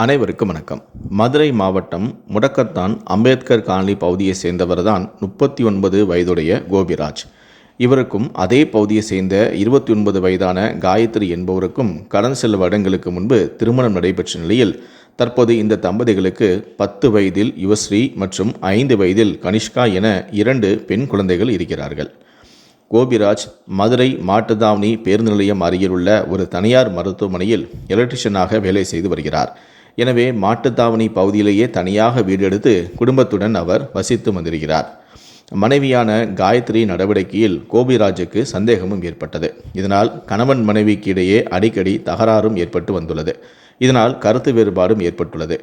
அனைவருக்கும் வணக்கம். மதுரை மாவட்டம் முடக்கத்தான் அம்பேத்கர் காலனி பகுதியை சேர்ந்தவர் தான் 39 வயதுடைய கோபிராஜ். இவருக்கும் அதே பகுதியை சேர்ந்த 29 வயதான காயத்ரி என்பவருக்கும் கடந்த சில வருடங்களுக்கு முன்பு திருமணம் நடைபெற்ற நிலையில் தற்போது இந்த தம்பதிகளுக்கு 10 வயதில் யுவஸ்ரீ மற்றும் 5 வயதில் கனிஷ்கா என 2 பெண் குழந்தைகள் இருக்கிறார்கள். கோபிராஜ் மதுரை மாட்டுத்தாவணி பேருந்து நிலையம் அருகில் உள்ள ஒரு தனியார் மருத்துவமனையில் எலக்ட்ரிஷியனாக வேலை செய்து வருகிறார். எனவே மாட்டுத்தாவணி பகுதியிலேயே தனியாக வீடு எடுத்து குடும்பத்துடன் அவர் வசித்து வந்திருக்கிறார். மனைவியான காயத்ரி நடவடிக்கையில் கோபிராஜுக்கு சந்தேகமும் ஏற்பட்டது. இதனால் கணவன் மனைவிக்கு இடையே அடிக்கடி தகராறும் ஏற்பட்டு வந்துள்ளது. இதனால் கருத்து வேறுபாடும் ஏற்பட்டுள்ளது.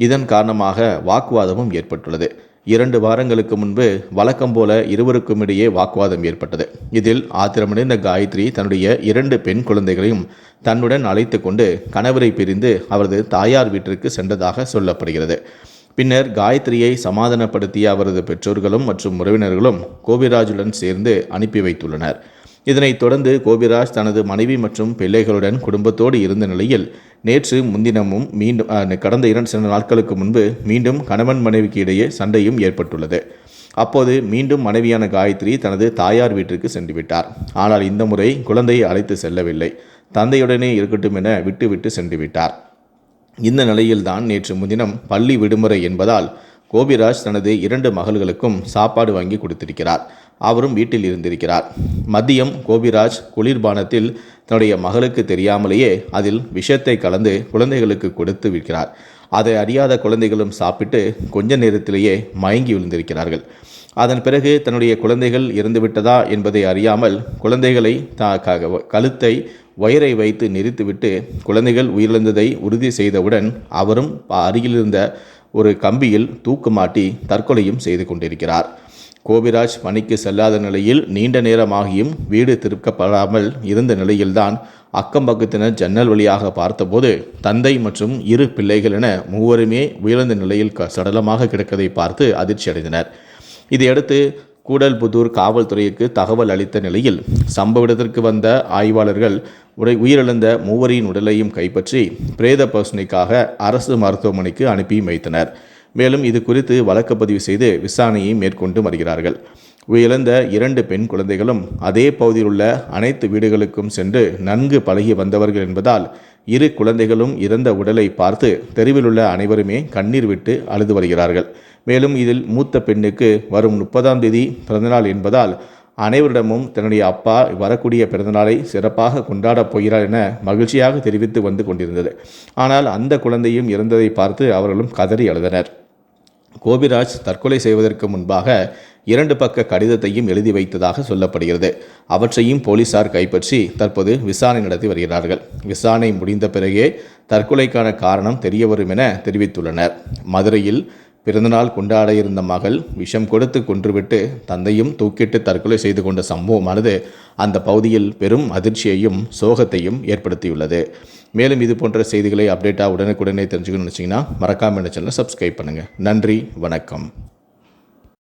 இதன் காரணமாக வாக்குவாதமும் ஏற்பட்டுள்ளது. 2 வாரங்களுக்கு முன்பு வழக்கம் போல இருவருக்கும் இடையே வாக்குவாதம் ஏற்பட்டது. இதில் ஆத்திரமடைந்த காயத்ரி தன்னுடைய 2 பெண் குழந்தைகளையும் தன்னுடன் அழைத்து கொண்டு கணவரை பிரிந்து அவரது தாயார் வீட்டிற்கு சென்றதாக சொல்லப்படுகிறது. பின்னர் காயத்ரியை சமாதானப்படுத்திய அவரது பெற்றோர்களும் மற்றும் உறவினர்களும் கோபிராஜுடன் சேர்ந்து அனுப்பி வைத்துள்ளனர். இதனைத் தொடர்ந்து கோபிராஜ் தனது மனைவி மற்றும் பிள்ளைகளுடன் குடும்பத்தோடு இருந்த நிலையில் நேற்று முன்தினமும் கடந்த 2 நாட்களுக்கு முன்பு மீண்டும் கணவன் மனைவிக்கு இடையே சண்டையும் ஏற்பட்டுள்ளது. அப்போது மீண்டும் மனைவியான காயத்ரி தனது தாயார் வீட்டிற்கு சென்று விட்டார். ஆனால் இந்த முறை குழந்தையை அழைத்து செல்லவில்லை. தந்தையுடனே இருக்கட்டும் என விட்டு சென்று விட்டார். இந்த நிலையில்தான் நேற்று முன்தினம் பள்ளி விடுமுறை என்பதால் கோபிராஜ் தனது 2 மகள்களுக்கும் சாப்பாடு வாங்கி கொடுத்திருக்கிறார். அவரும் வீட்டில் இருந்திருக்கிறார். மதியம் கோபிராஜ் குளிர்பானத்தில் தன்னுடைய மகளுக்கு தெரியாமலேயே அதில் விஷத்தை கலந்து குழந்தைகளுக்கு கொடுத்து விற்கிறார். அதை அறியாத குழந்தைகளும் சாப்பிட்டு கொஞ்ச நேரத்திலேயே மயங்கி விழுந்திருக்கிறார்கள். அதன் பிறகு தன்னுடைய குழந்தைகள் இறந்துவிட்டதா என்பதை அறியாமல் குழந்தைகளை கழுத்தை வயிறை வைத்து நெரித்துவிட்டு குழந்தைகள் உயிரிழந்ததை உறுதி செய்தவுடன் அவரும் அருகிலிருந்த ஒரு கம்பியில் தூக்கு மாட்டி தற்கொலையும் செய்து கொண்டிருக்கிறார். கோபிராஜ் பணிக்கு செல்லாத நிலையில் நீண்ட நேரமாகியும் வீடு திருப்பப்படாமல் இருந்த நிலையில்தான் அக்கம் பக்கத்தினர் ஜன்னல் வழியாக பார்த்தபோது தந்தை மற்றும் 2 பிள்ளைகள் என மூவருமே உயிரிழந்த நிலையில் சடலமாக கிடக்கதை பார்த்து அதிர்ச்சி அடைந்தனர். இதையடுத்து கூடல்புதூர் காவல்துறைக்கு தகவல் அளித்த நிலையில் சம்பவ இடத்திற்கு வந்த ஆய்வாளர்கள் உயிரிழந்த மூவரின் உடலையும் கைப்பற்றி பிரேத பரிசோதனைக்காக அரசு மருத்துவமனைக்கு அனுப்பி வைத்தனர். மேலும் இது குறித்து வழக்கு பதிவு செய்து விசாரணையை மேற்கொண்டு வருகிறார்கள். உயிரிழந்த 2 பெண் குழந்தைகளும் அதே பகுதியில் உள்ள அனைத்து வீடுகளுக்கும் சென்று நன்கு பழகி வந்தவர்கள் என்பதால் 2 குழந்தைகளும் இறந்த உடலை பார்த்து தெருவில் உள்ள அனைவருமே கண்ணீர் விட்டு அழுது வருகிறார்கள். மேலும் இதில் மூத்த பெண்ணுக்கு வரும் 30ஆம் தேதி பிறந்தநாள் என்பதால் அனைவரிடமும் தன்னுடைய அப்பா வரக்கூடிய பிறந்தநாளை சிறப்பாக கொண்டாடப் போகிறார் என மகிழ்ச்சியாக தெரிவித்து வந்து கொண்டிருந்தது. ஆனால் அந்த குழந்தையும் இறந்ததை பார்த்து அவர்களும் கதறி அழுதனர். கோபிராஜ் தற்கொலை செய்வதற்கு முன்பாக 2 பக்க கடிதத்தையும் எழுதி வைத்ததாக சொல்லப்படுகிறது. அவற்றையும் போலீசார் கைப்பற்றி தற்போது விசாரணை நடத்தி வருகிறார்கள். விசாரணை முடிந்த பிறகே தற்கொலைக்கான காரணம் தெரியவரும் என தெரிவித்துள்ளனர். மதுரையில் பிறந்தநாள் கொண்டாட இருந்த மகள் விஷம் கொடுத்து கொன்றுவிட்டு தந்தையும் தூக்கிட்டு தற்கொலை செய்து கொண்ட சம்பவமானது அந்த பகுதியில் பெரும் அதிர்ச்சியையும் சோகத்தையும் ஏற்படுத்தியுள்ளது. மேலும் இது போன்ற செய்திகளை அப்டேட்டாக உடனுக்குடனே தெரிஞ்சுக்கணும்னு நினச்சிங்கன்னா மறக்காமல் இந்த சேனலை சப்ஸ்கிரைப் பண்ணுங்கள். நன்றி, வணக்கம்.